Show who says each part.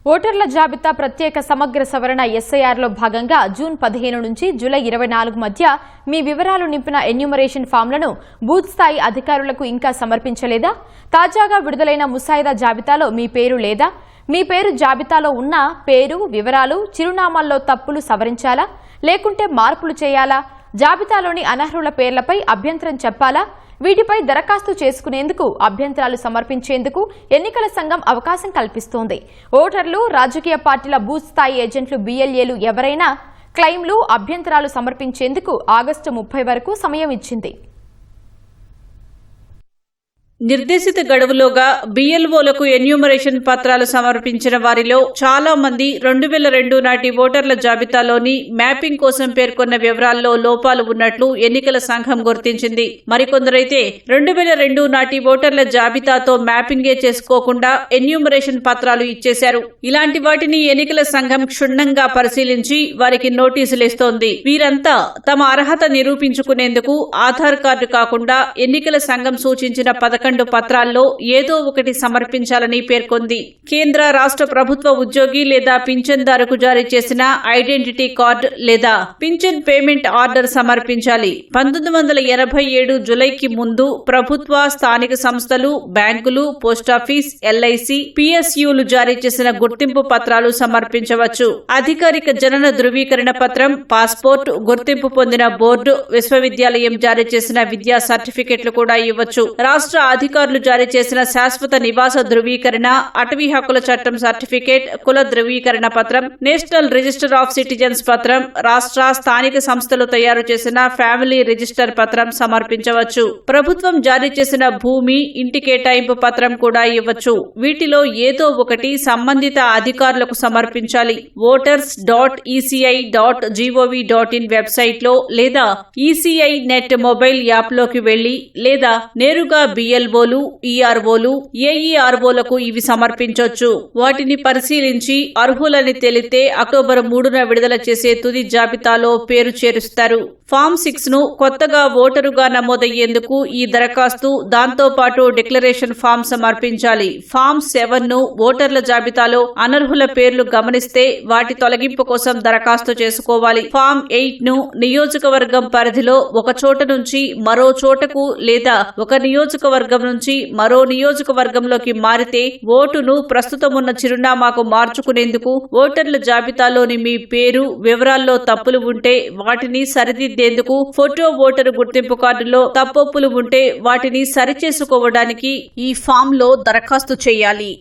Speaker 1: ఓటర్ల జాబితా ప్రత్యేక సమగ్ర సవరణ ఎస్ఐఆర్లో భాగంగా జూన్ 15 నుంచి జూలై 24 మధ్య మీ వివరాలు నింపిన ఎన్యూమరేషన్ ఫామ్లను బూత్ స్థాయి అధికారులకు ఇంకా సమర్పించలేదా? తాజాగా విడుదలైన ముసాయిదా జాబితాలో మీ పేరు లేదా? మీ పేరు జాబితాలో ఉన్న పేరు, వివరాలు, చిరునామాల్లో తప్పులు సవరించాలా? లేకుంటే మార్పులు చేయాలా? జాబితాలోని అనర్హుల పేర్లపై అభ్యంతరం చెప్పాలా? వీటిపై దరఖాస్తు చేసుకునేందుకు, అభ్యంతరాలు సమర్పించేందుకు ఎన్నికల సంఘం అవకాశం కల్పిస్తోంది. ఓటర్లు, రాజకీయ పార్టీల బూత్ స్థాయి ఏజెంట్లు, బిఎల్ఏలు ఎవరైనా క్లెయిమ్లు, అభ్యంతరాలు సమర్పించేందుకు ఆగస్టు 30 వరకు సమయం ఇచ్చింది.
Speaker 2: నిర్దేశిత గడువులోగా బిఎల్ఓలకు ఎన్యూమరేషన్ పత్రాలు సమర్పించిన వారిలో చాలా మంది 2002 నాటి ఓటర్ల జాబితాలోని మ్యాపింగ్ కోసం పేర్కొన్న వివరాల్లో లోపాలు ఉన్నట్లు ఎన్నికల సంఘం గుర్తించింది. మరికొందరైతే 2002 నాటి ఓటర్ల జాబితాతో మ్యాపింగే చేసుకోకుండా ఎన్యూమరేషన్ పత్రాలు ఇచ్చేశారు. ఇలాంటి వాటిని ఎన్నికల సంఘం క్షుణ్ణంగా పరిశీలించి వారికి నోటీసులిస్తోంది. వీరంతా తమ అర్హత నిరూపించుకునేందుకు ఆధార్ కార్డు కాకుండా ఎన్నికల సంఘం సూచించిన 11 పత్రాల్లో ఏదో ఒకటి సమర్పించాలని పేర్కొంది. కేంద్ర, రాష్ట్ర ప్రభుత్వ ఉద్యోగి లేదా పింఛన్దారుకు జారీ చేసిన ఐడెంటిటీ కార్డు లేదా పింఛన్ పేమెంట్ ఆర్డర్ సమర్పించాలి. 1987 జులైకి ముందు ప్రభుత్వ, స్థానిక సంస్థలు, బ్యాంకులు, పోస్టాఫీస్, ఎల్ఐసి, పిఎస్యులు జారీ చేసిన గుర్తింపు పత్రాలు సమర్పించవచ్చు. అధికారిక జనన ధృవీకరణ పత్రం, పాస్పోర్ట్, గుర్తింపు పొందిన బోర్డు, విశ్వవిద్యాలయం జారీ చేసిన విద్యా సర్టిఫికెట్లు కూడా ఇవ్వచ్చు. రాష్ట్ర అధికారులు జారీ చేసిన శాశ్వత నివాస ధృవీకరణ, అటవీ హక్కుల చట్టం సర్టిఫికేట్, కుల ధృవీకరణ పత్రం, నేషనల్ రిజిస్టర్ ఆఫ్ సిటిజన్స్ పత్రం, రాష్ట్ర, స్థానిక సంస్థలు తయారు చేసిన ఫ్యామిలీ రిజిస్టర్ పత్రం సమర్పించవచ్చు. ప్రభుత్వం జారీ చేసిన భూమి, ఇంటి కేటాయింపు పత్రం కూడా ఇవ్వచ్చు. వీటిలో ఏదో ఒకటి సంబంధిత అధికారులకు సమర్పించాలి. voters.eci.gov.in వెబ్సైట్లో లేదా ఈసీఐ నెట్ మొబైల్ యాప్లోకి వెళ్లి లేదా నేరుగా బిఎల్ఓలు, ఈఆర్ఓలు, ఏఈఆర్ఓలకు ఇవి సమర్పించొచ్చు. వాటిని పరిశీలించి అర్హులని తేలితే అక్టోబర్ 3న విడుదల చేసే తుది జాబితాలో పేరు చేరుస్తారు. ఫామ్ 6 ను కొత్తగా ఓటరుగా నమోదయ్యేందుకు ఈ దరఖాస్తు, దాంతోపాటు డిక్లరేషన్ ఫామ్ సమర్పించాలి. ఫామ్ 7 ను ఓటర్ల జాబితాలో అనర్హుల పేర్లు గమనిస్తే వాటి తొలగింపు కోసం దరఖాస్తు చేసుకోవాలి. ఫామ్ 8 ను నియోజకవర్గం పరిధిలో ఒక చోట నుంచి మరో చోటకు లేదా ఒక నియోజకవర్గం నుంచి మరో నియోజకవర్గంలోకి మారితే ఓటును ప్రస్తుతమున్న చిరునామాకు మార్చుకునేందుకు, ఓటర్ల జాబితాలోని మీ పేరు, వివరాల్లో తప్పులు ఉంటే వాటిని సరిదిద్దేందుకు, ఫోటో ఓటరు గుర్తింపు కార్డులో తప్పొప్పులు ఉంటే వాటిని సరిచేసుకోవడానికి ఈ ఫామ్ లో దరఖాస్తు చేయాలి.